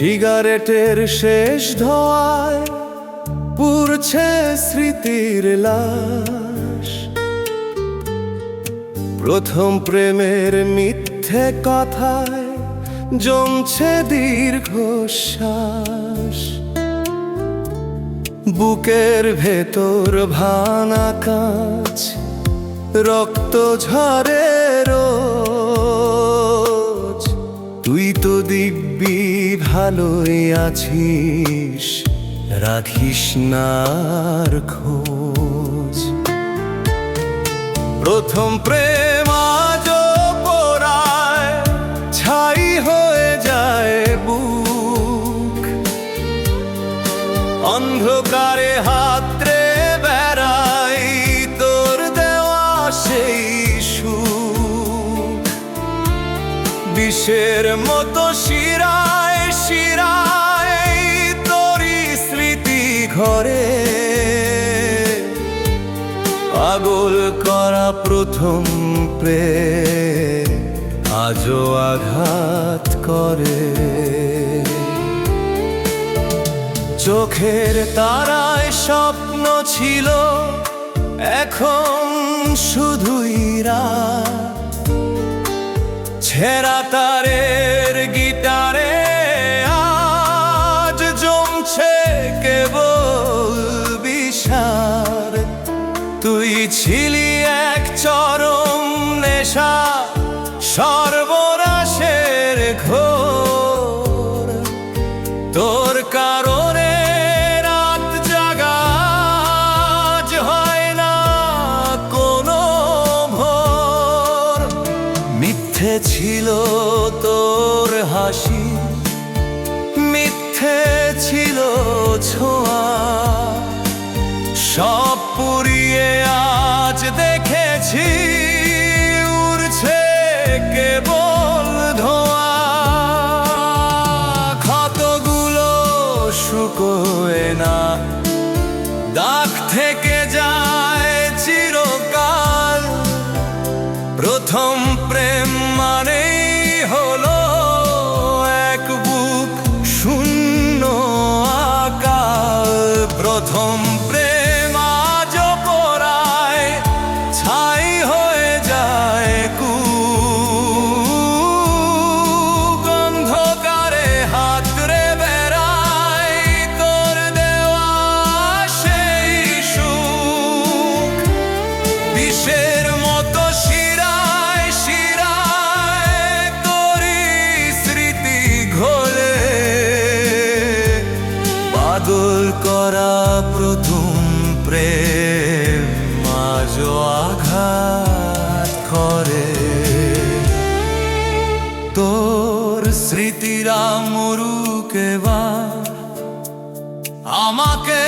সিগারেটের শেষ ধোঁয়ায় পুড়ছে স্মৃতির লাশ। প্রথম প্রেমের মিথ্যে কথায় জমছে দীর্ঘশ্বাস। বুকের ভেতর ভাঙা কাঁচ, রক্ত ঝরে রোজ। তুই তো দিব্যি ভালোই আছিস, রাখিস না আর খোঁজ। প্রথম প্রেম আজও পোড়ায়, ছাই হয়ে যায় বুক। অন্ধকারে হাতড়ে বেড়াই তোর দেওয়া সেই সুখ। বিষের মতো শিরায় শিরায় তোরই স্মৃতি ঘরে। পাগল করা প্রথম প্রেম আজও আঘাত করে। চোখের তারায় স্বপ্ন ছিল, এখন শুধুই রাত। ছেঁড়া তারের গিটারে আজ জমছে কেবল বিষাদ। তুই ছিলি এক চরম নেশা, সর্বনাশের ঘোর। তোর কারণে রাত জাগা আজ হয় না কোনো ভোর। মিথ্যে ছিল তোর হাসি, মিথ্যে ছিল ছোঁয়া। সব পুড়িয়ে আজ দেখেছি উড়ছে কেবল ধোঁয়া। ক্ষতগুলো শুকোয় না, দাগ থেকে যায় চিরকাল। প্রথম প্রেম মানেই হলো এক বুক শূন্য আকাল। প্রথম প্রেম আজও পোড়ায়, ছাই হয়ে যায় কুক। অন্ধকারে হাতড়ে বেড়াই তোর দেওয়া সেই সুখ। বিষের মতো শিরায় শিরায় তোরই স্মৃতি ঘোলে। বাদল করা প্রথম প্রেম আজও আঘাত করে। তোর স্মৃতিরা মরুক এবার, আমাকে